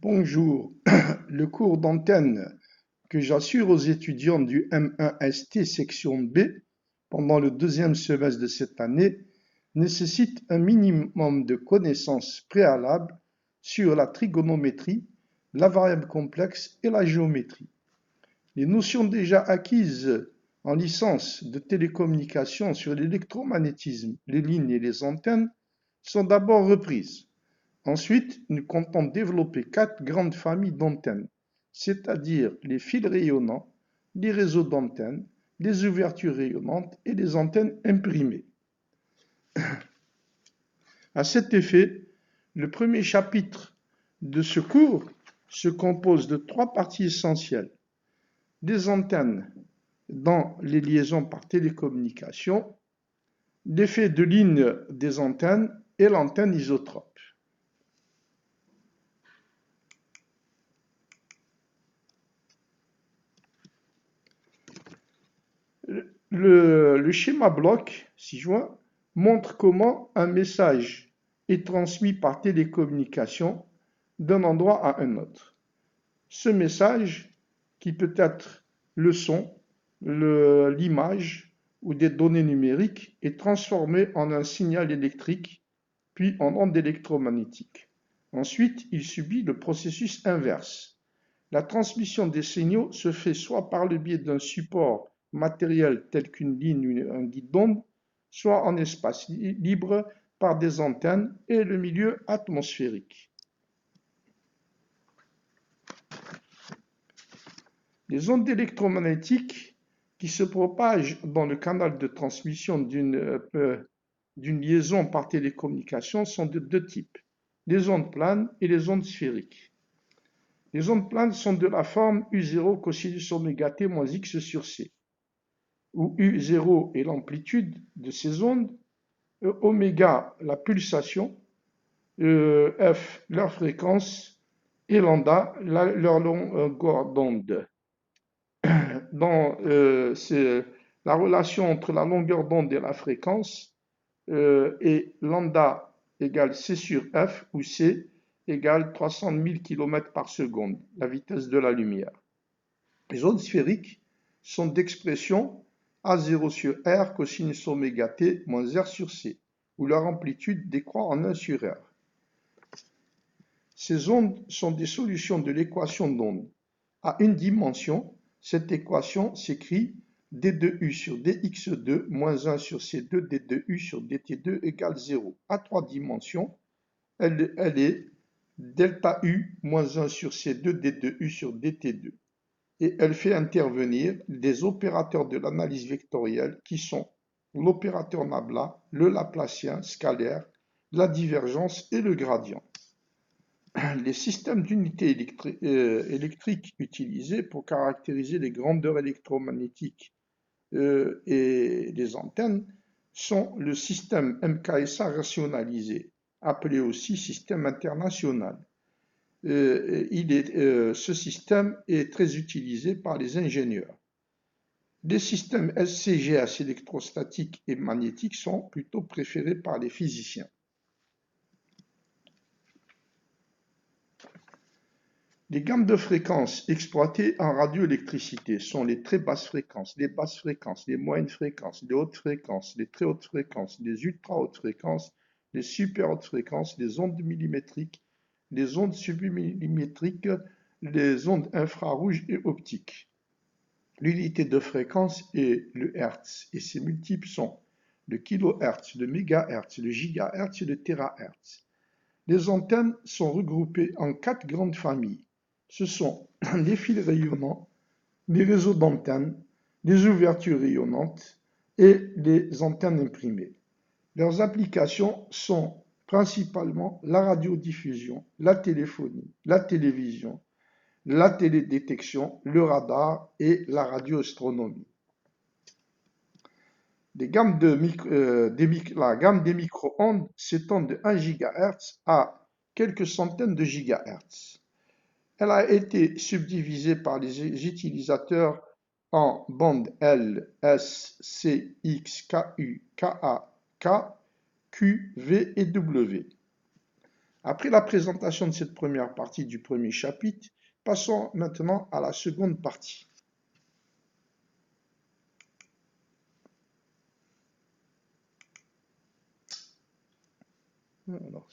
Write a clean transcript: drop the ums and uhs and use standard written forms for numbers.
Bonjour, le cours d'antenne que j'assure aux étudiants du M1ST section B pendant le deuxième semestre de cette année nécessite un minimum de connaissances préalables sur la trigonométrie, la variable complexe et la géométrie. Les notions déjà acquises en licence de télécommunication sur l'électromagnétisme, les lignes et les antennes sont d'abord reprises. Ensuite, nous comptons développer 4 grandes familles d'antennes, c'est-à-dire les fils rayonnants, les réseaux d'antennes, les ouvertures rayonnantes et les antennes imprimées. À cet effet, le premier chapitre de ce cours se compose de 3 parties essentielles. Des antennes dans les liaisons par télécommunication, l'effet de ligne des antennes et l'antenne isotrope. Le schéma bloc ci-joint montre comment un message est transmis par télécommunication d'un endroit à un autre. Ce message, qui peut être le son, l'image ou des données numériques, est transformé en un signal électrique, puis en onde électromagnétique. Ensuite, il subit le processus inverse. La transmission des signaux se fait soit par le biais d'un support matériel tel qu'une ligne ou un guide d'onde, soit en espace libre par des antennes et le milieu atmosphérique. Les ondes électromagnétiques qui se propagent dans le canal de transmission d'une liaison par télécommunication sont de deux types, les ondes planes et les ondes sphériques. Les ondes planes sont de la forme U0 cosinus oméga t moins x sur c, où U0 est l'amplitude de ces ondes, oméga la pulsation, F leur fréquence et lambda leur longueur d'onde. La relation entre la longueur d'onde et la fréquence est lambda égale c sur F, où c égale 300 000 km par seconde, la vitesse de la lumière. Les ondes sphériques sont d'expression A0 sur R cosinus oméga t moins R sur C, où leur amplitude décroît en 1 sur R. Ces ondes sont des solutions de l'équation d'onde. À une dimension, cette équation s'écrit d2u sur dx2 moins 1 sur c2 d2u sur dt2 égale 0. À 3 dimensions, elle est delta u moins 1 sur c2 d2u sur dt2. Et elle fait intervenir des opérateurs de l'analyse vectorielle qui sont l'opérateur nabla, le laplacien scalaire, la divergence et le gradient. Les systèmes d'unités électriques utilisés pour caractériser les grandeurs électromagnétiques et les antennes sont le système MKSA rationalisé, appelé aussi système international. Ce système est très utilisé par les ingénieurs. Les systèmes SCGS électrostatiques et magnétiques sont plutôt préférés par les physiciens. Les gammes de fréquences exploitées en radioélectricité sont les très basses fréquences, les moyennes fréquences, les hautes fréquences, les très hautes fréquences, les ultra hautes fréquences, les super hautes fréquences, les ondes millimétriques, les ondes submillimétriques, les ondes infrarouges et optiques. L'unité de fréquence est le Hertz et ses multiples sont le kilohertz, le mégahertz, le gigahertz et le térahertz. Les antennes sont regroupées en 4 grandes familles. Ce sont les fils rayonnants, les réseaux d'antennes, les ouvertures rayonnantes et les antennes imprimées. Leurs applications sont principalement la radiodiffusion, la téléphonie, la télévision, la télédétection, le radar et la radioastronomie. La gamme des micro-ondes s'étend de 1 GHz à quelques centaines de gigahertz. Elle a été subdivisée par les utilisateurs en bandes L, S, C, X, KU, KA, K, Q, V et W. Après la présentation de cette première partie du premier chapitre, passons maintenant à la seconde partie. Alors,